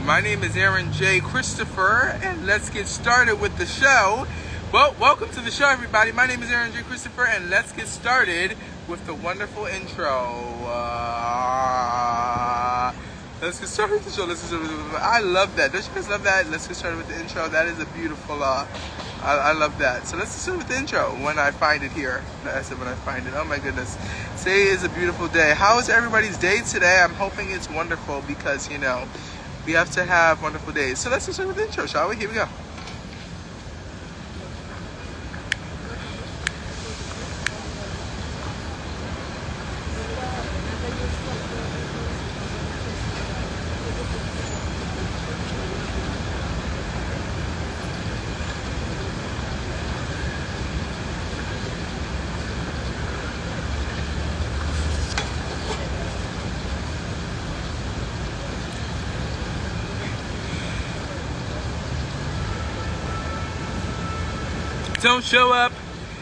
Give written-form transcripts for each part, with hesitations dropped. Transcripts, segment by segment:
My name is Aaron J. Christopher, and let's get started with the show. Well, welcome to the show, everybody. My name is Aaron J. Christopher, and let's get started with the wonderful intro. Let's get started with the show. I love that. Don't you guys love that? Let's get started with the intro. That is a beautiful, I love that. So let's get started with the intro when I find it here. I said when I find it. Oh my goodness. Today is a beautiful day. How is everybody's day today? I'm hoping it's wonderful because, you know, we have to have wonderful days. So let's get started with the intro, shall we? Here we go. Don't show up.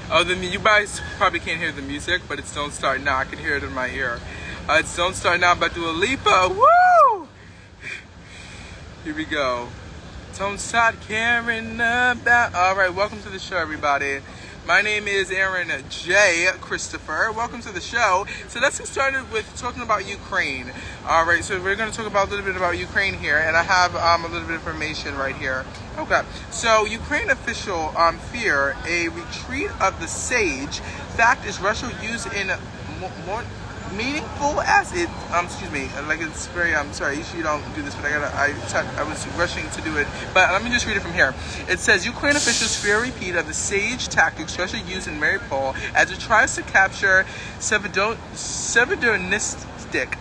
Oh, you guys probably can't hear the music, but it's Don't Start Now. I can hear it in my ear. It's Don't Start Now by Dua Lipa. Woo! Here we go. Don't start caring about. All right, welcome to the show, everybody. My name is Aaron J. Christopher. Welcome to the show. So let's get started with talking about Ukraine. All right, so we're going to talk about a little bit about Ukraine here, and I have a little bit of information right here. Okay, so Ukraine official fear a retreat of the Sage. Fact is Russia used in more meaningful as it like it's very sorry, usually you don't do this, but I was rushing to do it, but let me just read it from here. It says Ukraine officials fear a repeat of the Sage tactics Russia used in Mariupol as it tries to capture Severodonetsk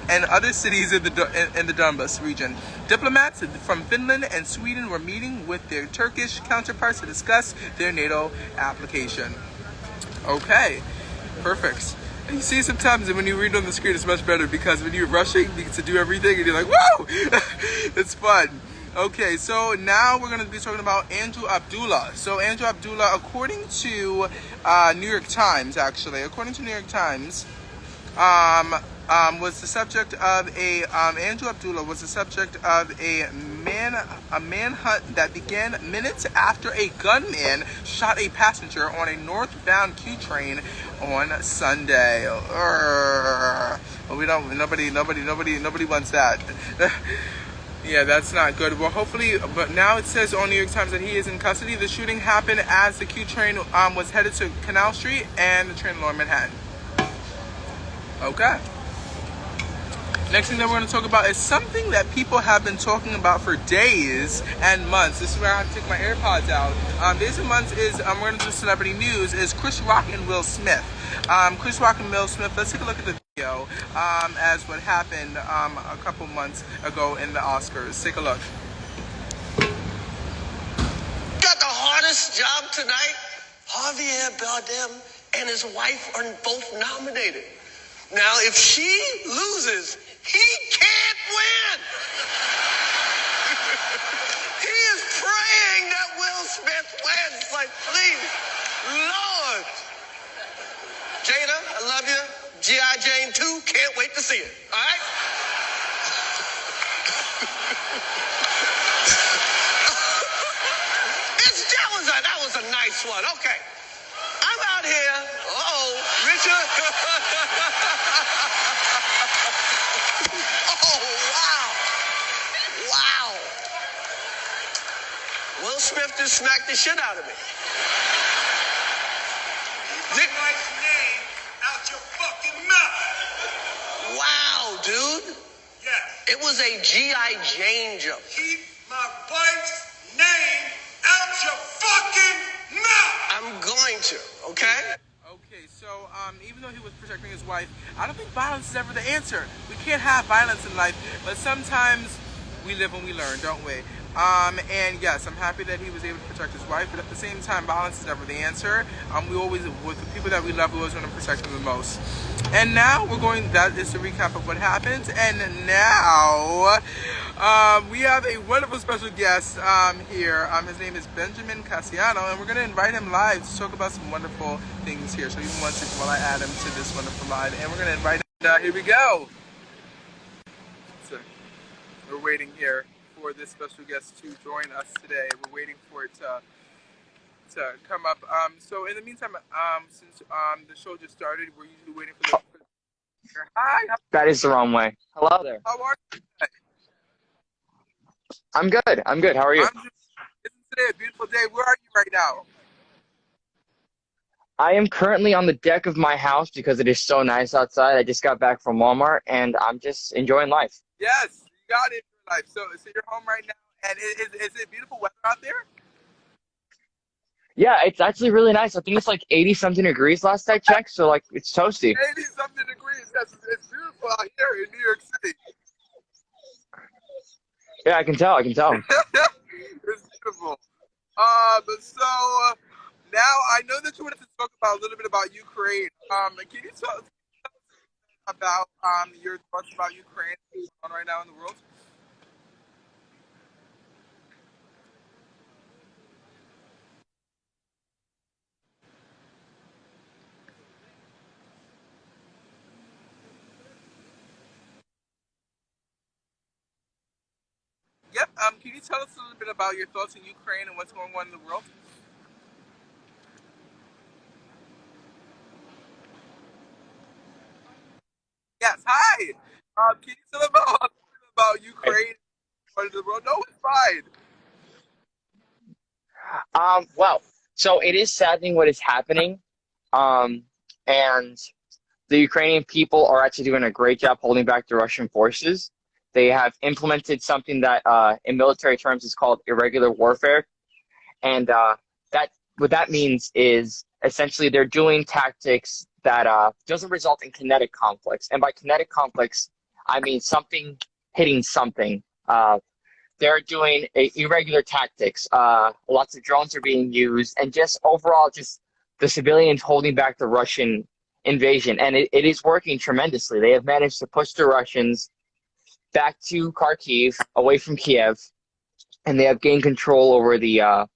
and other cities in the Donbas region. Diplomats from Finland and Sweden were meeting with their Turkish counterparts to discuss their NATO application. Okay, perfect. You see, sometimes when you read on the screen, it's much better because when you're rushing to do everything and you're like, whoa, it's fun. Okay, so now we're going to be talking about Andrew Abdullah. So Andrew Abdullah, according to New York Times, was the subject of Andrew Abdullah was the subject of a manhunt that began minutes after a gunman shot a passenger on a northbound Q train on Sunday. But nobody wants that. Yeah, that's not good. Well, hopefully, but now it says on New York Times that he is in custody. The shooting happened as the Q train was headed to Canal Street and the train along Manhattan. Okay. Next thing that we're going to talk about is something that people have been talking about for days and months. This is where I have to take my AirPods out. Days and months is, we're going to do celebrity news, is Chris Rock and Will Smith. Chris Rock and Will Smith, let's take a look at the video as what happened a couple months ago in the Oscars. Take a look. Got the hardest job tonight. Javier Bardem and his wife are both nominated. Now, if she loses, he can't win. He is praying that Will Smith wins. Like, please, Lord. Jada, I love you. G.I. Jane 2, can't wait to see it. All right? That was a nice one. Okay. I'm out here. Richard. Wow. Will Smith just smacked the shit out of me. Keep my wife's name out your fucking mouth. Wow, dude. Yes. It was a G.I. Jane joke. Keep my wife's name out your fucking mouth. I'm going to, okay? Okay, so even though he was protecting his wife, I don't think violence is ever the answer. We can't have violence in life, but sometimes we live and we learn, don't we? And yes, I'm happy that he was able to protect his wife, but at the same time, violence is never the answer. We always, with the people that we love, we always want to protect them the most. And now that is the recap of what happened. And now, we have a wonderful special guest here. His name is Benjamin Casiano, and we're going to invite him live to talk about some wonderful things here. So even one second while I add him to this wonderful live, and we're going to invite him. Here we go. So, we're waiting here for this special guest to join us today. We're waiting for it to come up. So in the meantime, since the show just started, we're usually waiting for the. Hi, That is the wrong way. Hello there. how are you today? I'm good. I'm good. How are you? Isn't today a beautiful day? Where are you right now? I am currently on the deck of my house because it is so nice outside. I just got back from Walmart and I'm just enjoying life. Yes, you got it in your life. So you're home right now, and is it beautiful weather out there? Yeah, it's actually really nice. I think it's like 80 something degrees last I checked, so like it's toasty. 80 something degrees. Yes, it's beautiful out here in New York City. Yeah, I can tell. I can tell. It's beautiful. So now I know that you wanted to talk about a little bit about Ukraine. Can you tell us about your thoughts about Ukraine and what's going on right now in the world? Yep. Can you tell us a little bit about your thoughts on Ukraine and what's going on in the world? Yes. Hi. Can you tell us about Ukraine and part of the world? No, it's fine. Well, so it is saddening what is happening. Um, and the Ukrainian people are actually doing a great job holding back the Russian forces. They have implemented something that, in military terms, is called irregular warfare, and that what that means is essentially they're doing tactics that doesn't result in kinetic conflicts. And by kinetic conflicts, I mean something hitting something. They're doing irregular tactics. Lots of drones are being used, and just overall, just the civilians holding back the Russian invasion. And it is working tremendously. They have managed to push the Russians back to Kharkiv, away from Kiev, and they have gained control over the.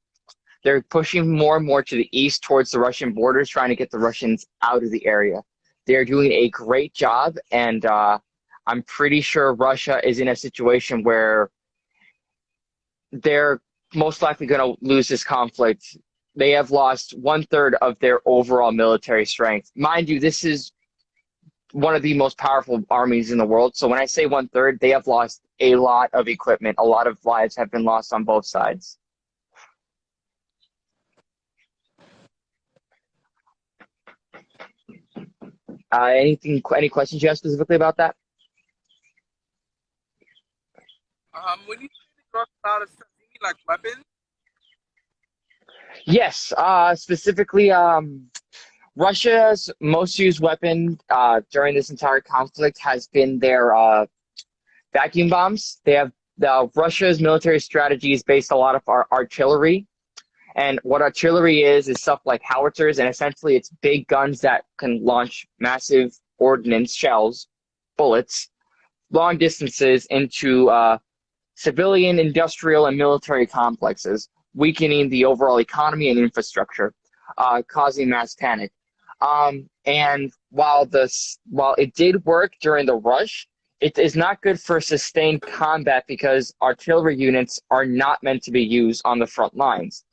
They're pushing more and more to the east towards the Russian borders, trying to get the Russians out of the area. They're doing a great job, and I'm pretty sure Russia is in a situation where they're most likely going to lose this conflict. They have lost 1/3 of their overall military strength. Mind you, this is one of the most powerful armies in the world. So when I say 1/3, they have lost a lot of equipment. A lot of lives have been lost on both sides. Any questions you have specifically about that? When you talk about a stuff, you mean like weapons? Yes, specifically, Russia's most used weapon during this entire conflict has been their vacuum bombs. They have Russia's military strategy is based a lot of our artillery. And what artillery is stuff like howitzers, and essentially it's big guns that can launch massive ordnance shells, bullets, long distances into civilian, industrial, and military complexes, weakening the overall economy and infrastructure, causing mass panic. And while it did work during the rush, it is not good for sustained combat because artillery units are not meant to be used on the front lines.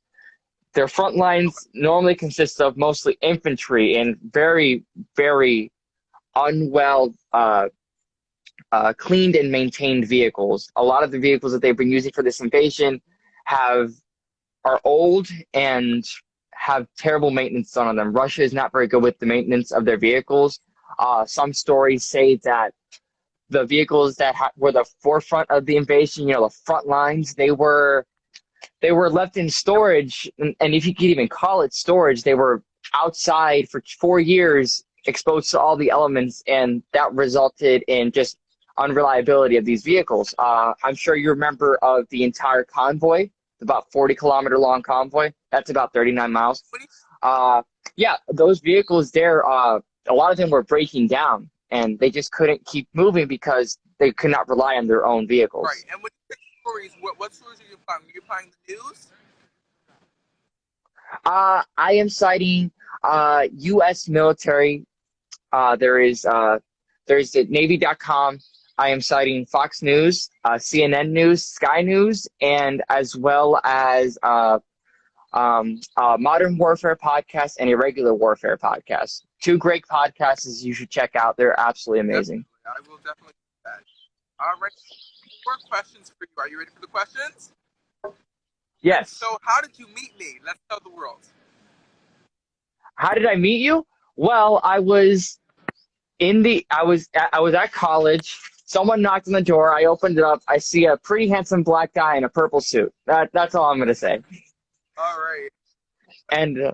Their front lines normally consist of mostly infantry and very, very unwell cleaned and maintained vehicles. A lot of the vehicles that they've been using for this invasion are old and have terrible maintenance done on them. Russia is not very good with the maintenance of their vehicles. Some stories say that the vehicles that were the forefront of the invasion, the front lines, they were left in storage, and if you could even call it storage, they were outside for 4 years, exposed to all the elements, and that resulted in just unreliability of these vehicles. I'm sure you remember of the entire convoy, about 40-kilometer long convoy. That's about 39 miles. Yeah, those vehicles there, a lot of them were breaking down, and they just couldn't keep moving because they could not rely on their own vehicles. Right. And when you say stories, what stories are you finding? Are you finding the news? I am citing U.S. military. There's the Navy.com. I am citing Fox News, CNN News, Sky News, and as well as Modern Warfare podcast and Irregular Warfare podcast. Two great podcasts you should check out. They're absolutely amazing. Definitely. I will definitely do that. All right. More questions for you. Are you ready for the questions? Yes. So, how did you meet me? Let's tell the world. How did I meet you? Well, I was at college. Someone knocked on the door. I opened it up. I see a pretty handsome black guy in a purple suit. That's all I'm gonna say. All right. And Okay.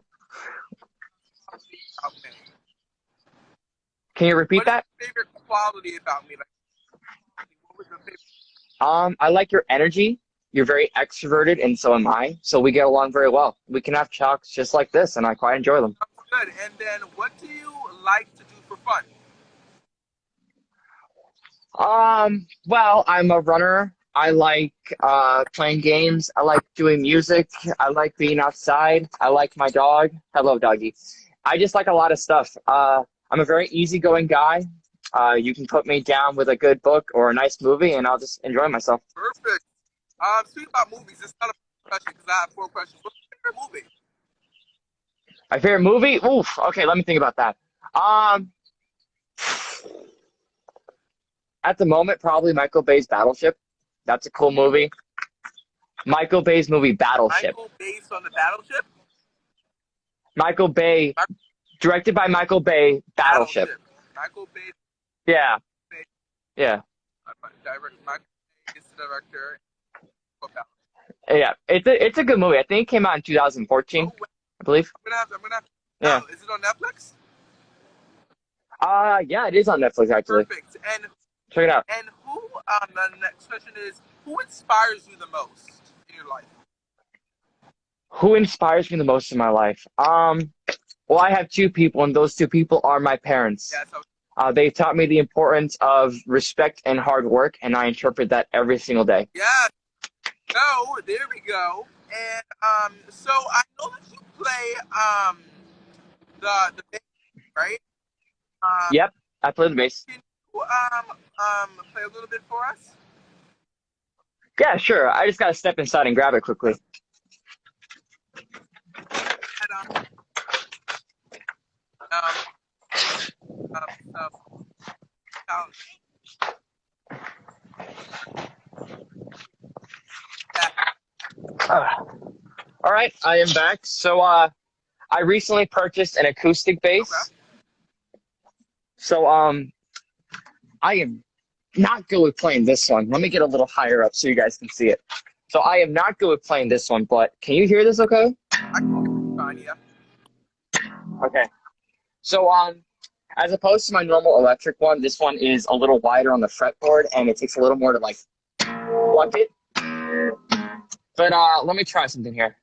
can you repeat that? What's your favorite quality about me? Like, what was your favorite? I like your energy. You're very extroverted, and so am I. So we get along very well. We can have talks just like this, and I quite enjoy them. Good. And then, what do you like to do for fun? Well, I'm a runner. I like playing games. I like doing music. I like being outside. I like my dog. Hello, doggy. I just like a lot of stuff. I'm a very easygoing guy. You can put me down with a good book or a nice movie, and I'll just enjoy myself. Perfect. Speaking about movies, it's not a question because I have 4 questions. What's your favorite movie? My favorite movie? Oof. Okay, let me think about that. At the moment, probably Michael Bay's Battleship. That's a cool movie. Michael Bay's movie Battleship. Michael based on the Battleship? Michael Bay, directed by Michael Bay, Battleship. Michael Bay. Yeah. Yeah. Michael Bay is the director. Yeah. It's a good movie. I think it came out in 2014, I believe. I'm gonna have Yeah. Is it on Netflix? Yeah, it is on Netflix actually. Perfect. And Check it out. And who, the next question is, who inspires you the most in your life? Who inspires me the most in my life? Well, I have 2 people, and those 2 people are my parents. Yeah, so They taught me the importance of respect and hard work, and I interpret that every single day. yeah. So there we go. And so I know that you play the bass, right? Yep, I play the bass. Can you play a little bit for us? Yeah, sure. I just gotta step inside and grab it quickly. And, All right, I am back. So, I recently purchased an acoustic bass. Okay. So, I am not good with playing this one. Let me get a little higher up so you guys can see it. So, I am not good with playing this one, but can you hear this okay? I can hear you fine, yeah. Okay. So, as opposed to my normal electric one, this one is a little wider on the fretboard, and it takes a little more to, like, pluck it. But, let me try something here.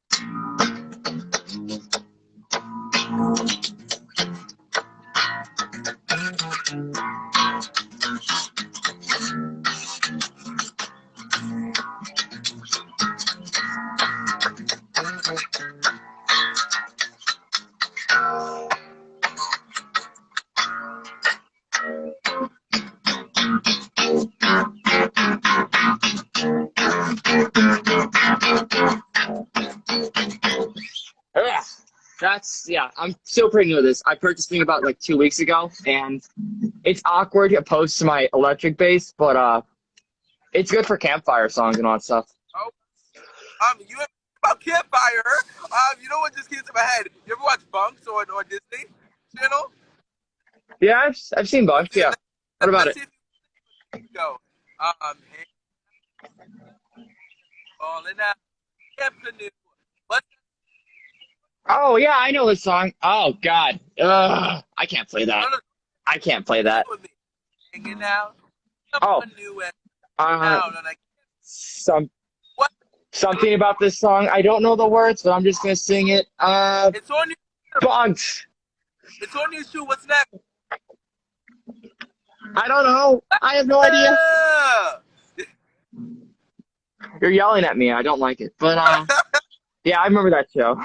Yeah, I'm still pretty new to this. I purchased it about like 2 weeks ago, and it's awkward opposed to my electric bass, but it's good for campfire songs and all that stuff. Oh, you ever about campfire? You know what just came to my head? You ever watch Bunks on Disney Channel? Yeah, I've seen Bunks. Yeah. What about it? Go. Hey, falling out, canoe. What's Oh yeah, I know this song. Oh God, I can't play that. No, I can't play that. with me? Hanging out. Oh. Someone new and Uh, down, and I What? Something about this song. I don't know the words, but I'm just gonna sing it. It's on your. Bunks. It's on your shoe. What's next? I don't know. I have no idea. You're yelling at me. I don't like it, but yeah, I remember that show.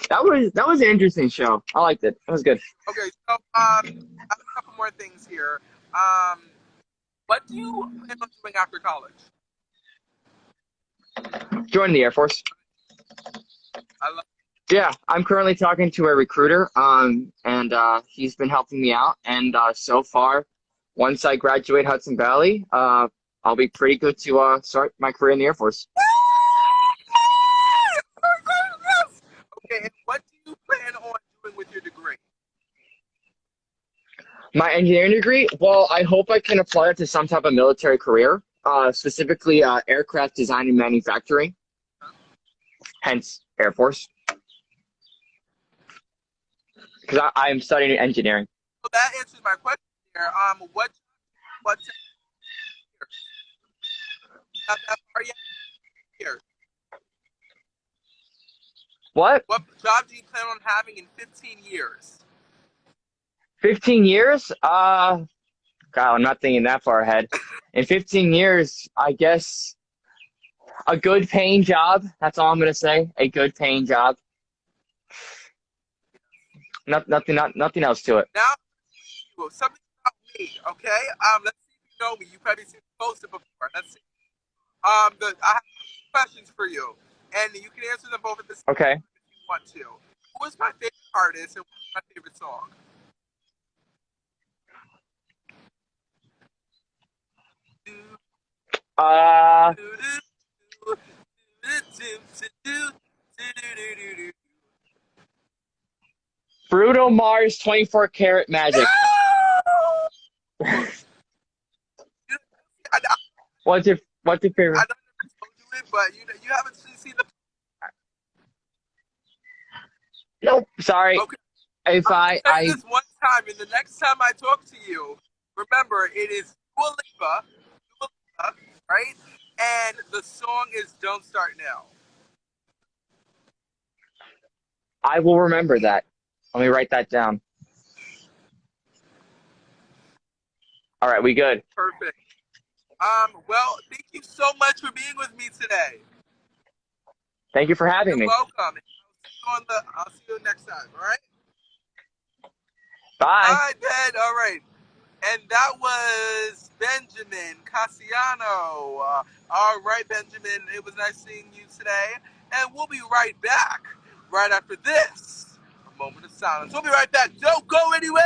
That was an interesting show. I liked it. It was good. Okay, so I have a couple more things here. What do you plan on doing after college? Join the Air Force. I love. Yeah, I'm currently talking to a recruiter, and he's been helping me out. And so far, once I graduate Hudson Valley, I'll be pretty good to start my career in the Air Force. Okay, and what do you plan on doing with your degree? My engineering degree, well, I hope I can apply it to some type of military career, specifically aircraft design and manufacturing, hence Air Force, because I'm studying engineering. So that answers my question here. What years? Not that far yet. Years. What? What job do you plan on having in 15 years? 15 years? God, I'm not thinking that far ahead. In 15 years, I guess a good paying job. That's all I'm gonna say. A good paying job. Nothing else to it. Now, something about me, okay? Let's see if you know me. You've probably seen me post it before. Let's see. I have questions for you, and you can answer them both at the same Okay. time if you want to. Who is my favorite artist, and what's my favorite song? Uh, Bruno Mars, 24 Karat Magic. I, I, What's your I favorite? don't know if I told you it, but you haven't seen the. Nope. Sorry. Okay, If I'm gonna I tell you I this one time, and the next time I talk to you, remember it is Dua Lipa, right? And the song is "Don't Start Now." I will remember that. Let me write that down. All right, we good. Perfect. Well, thank you so much for being with me today. Thank you for having You're me. welcome. I'll see you next time. All right. All Bye. right, Ben. All right. And that was Benjamin Casiano. All right, Benjamin. It was nice seeing you today, and we'll be right back right after this. A moment of silence. We'll be right back. Don't go anywhere.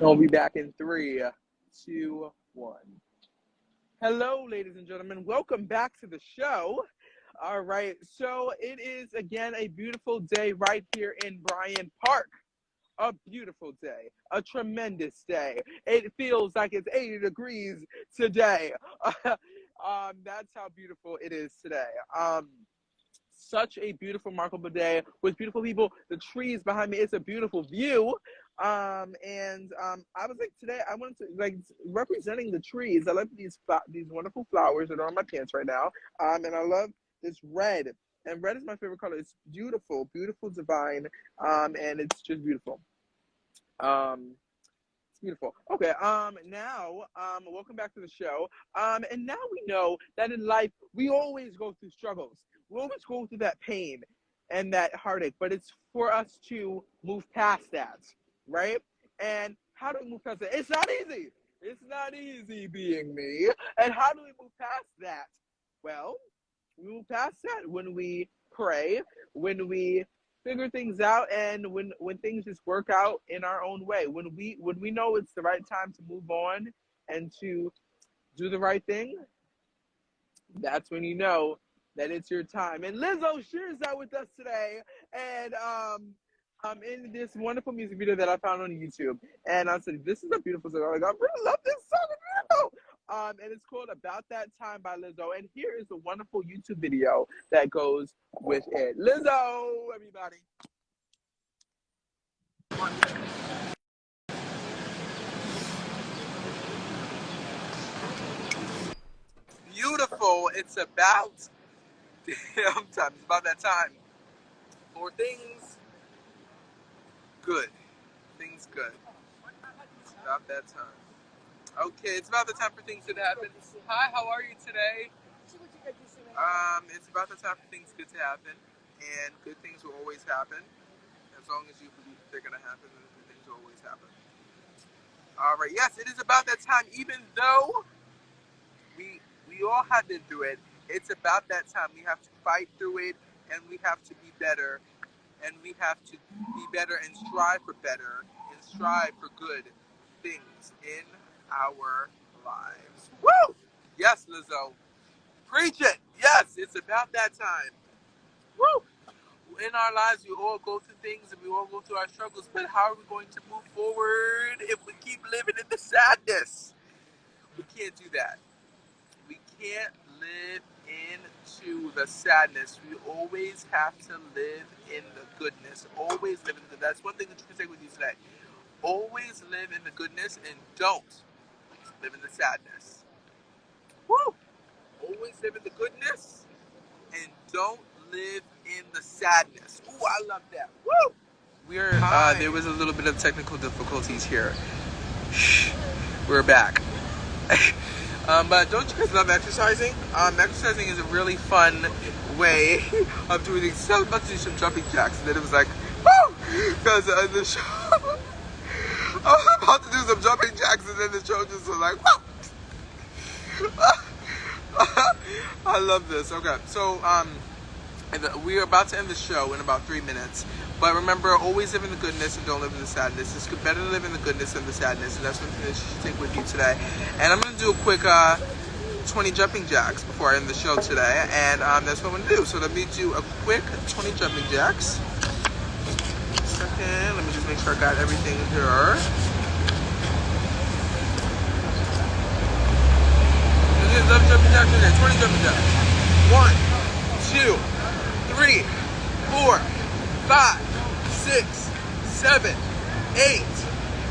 I'll be back in three, two, one. Hello, ladies and gentlemen. Welcome back to the show. All right. So it is again a beautiful day right here in Bryant Park. A beautiful day, a tremendous day. It feels like it's 80 degrees today. That's how beautiful it is today. Such a beautiful, remarkable day with beautiful people. The trees behind me, it's a beautiful view. I was like, today I wanted to like representing the trees. I love these wonderful flowers that are on my pants right now. And I love this red. And red is my favorite color. It's beautiful, beautiful, divine. And it's just beautiful. It's beautiful. Okay. Welcome back to the show. And now we know that in life we always go through struggles. We always go through that pain and that heartache, but it's for us to move past that, right? And how do we move past that? It's not easy. It's not easy being me. And how do we move past that? Well, we move past that when we pray, when we figure things out, and when things just work out in our own way. When we know it's the right time to move on and to do the right thing, that's when you know that it's your time. And Lizzo shares that with us today, and in this wonderful music video that I found on YouTube. And I said, this is a beautiful song. I'm like, I really love this song. And it's called About That Time by Lizzo. And here is a wonderful YouTube video that goes with it. Lizzo, everybody. Beautiful. It's about damn time. It's about that time for things good. Things good. It's about that time. Okay, it's about the time for things good to happen. Hi, how are you today? It's about the time for things good to happen, and good things will always happen. As long as you believe they're gonna happen, then good things will always happen. All right, yes, it is about that time. Even though we all have been through it, it's about that time. We have to fight through it, and we have to be better, and we have to be better and strive for better, and strive for good things in our lives. Woo! Yes, Lizzo. Preach it. Yes, it's about that time. Woo! In our lives, we all go through things and we all go through our struggles, but how are we going to move forward if we keep living in the sadness? We can't do that. We can't live into the sadness. We always have to live in the goodness. Always live in the goodness. That's one thing that you can take with you today. Always live in the goodness and don't live in the sadness. Woo! Always live in the goodness and don't live in the sadness. Ooh, I love that. Woo! There was a little bit of technical difficulties here. We're back. But don't you guys love exercising? Exercising is a really fun way of doing things. So I was about to do some jumping jacks, and then it was like, woo! Because the show, I was about to do some jumping jacks, and then the show just was like, woo! I love this. Okay, so we are about to end the show in about 3 minutes. But remember, always live in the goodness and don't live in the sadness. It's better to live in the goodness than the sadness, and that's something that you should take with you today. And I'm going to do a quick 20 jumping jacks before I end the show today, and that's what I'm going to do. So let me do a quick 20 jumping jacks. Second, let me just make sure I got everything here. Jumping jacks today. 20 jumping jacks. 1, 2, 3, 4, 5, 6, 7, 8,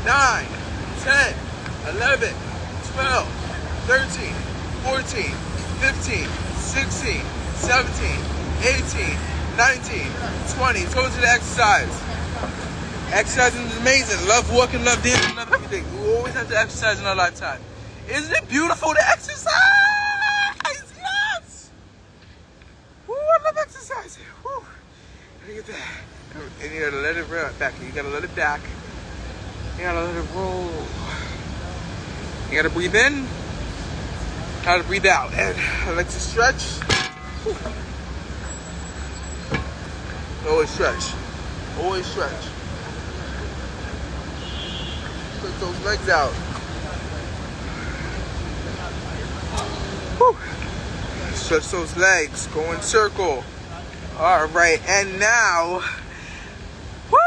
9, 10, 11, 12, 13, 14, 15, 16, 17, 18, 19, 20. So to the exercise. Exercising is amazing. Love walking, love dancing, love everything. We always have to exercise in our lifetime. Isn't it beautiful to exercise? Yes! Woo, I love exercising. Woo. Look at that. And you gotta let it roll back. You gotta let it back. You gotta let it roll. You gotta breathe in. Gotta breathe out. And I like to stretch. Woo. Always stretch. Always stretch. Put those legs out. Whew. Stretch those legs. Go in circle. All right, and now, woo,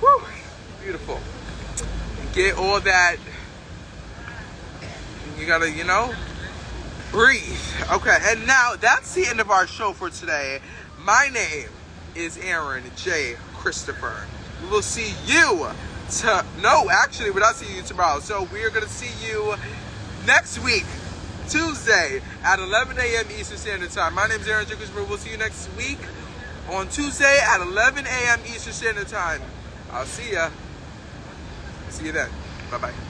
woo, beautiful. Get all that. You gotta, breathe. Okay, and now that's the end of our show for today. My name is Aaron J. Christopher. We will see you. No, actually, we're not seeing you tomorrow. So we are gonna see you next week, Tuesday at 11 a.m. Eastern Standard Time. My name is Aaron J. Christopher. We'll see you next week on Tuesday at 11 a.m. Eastern Standard Time. I'll see ya. See you then. Bye-bye.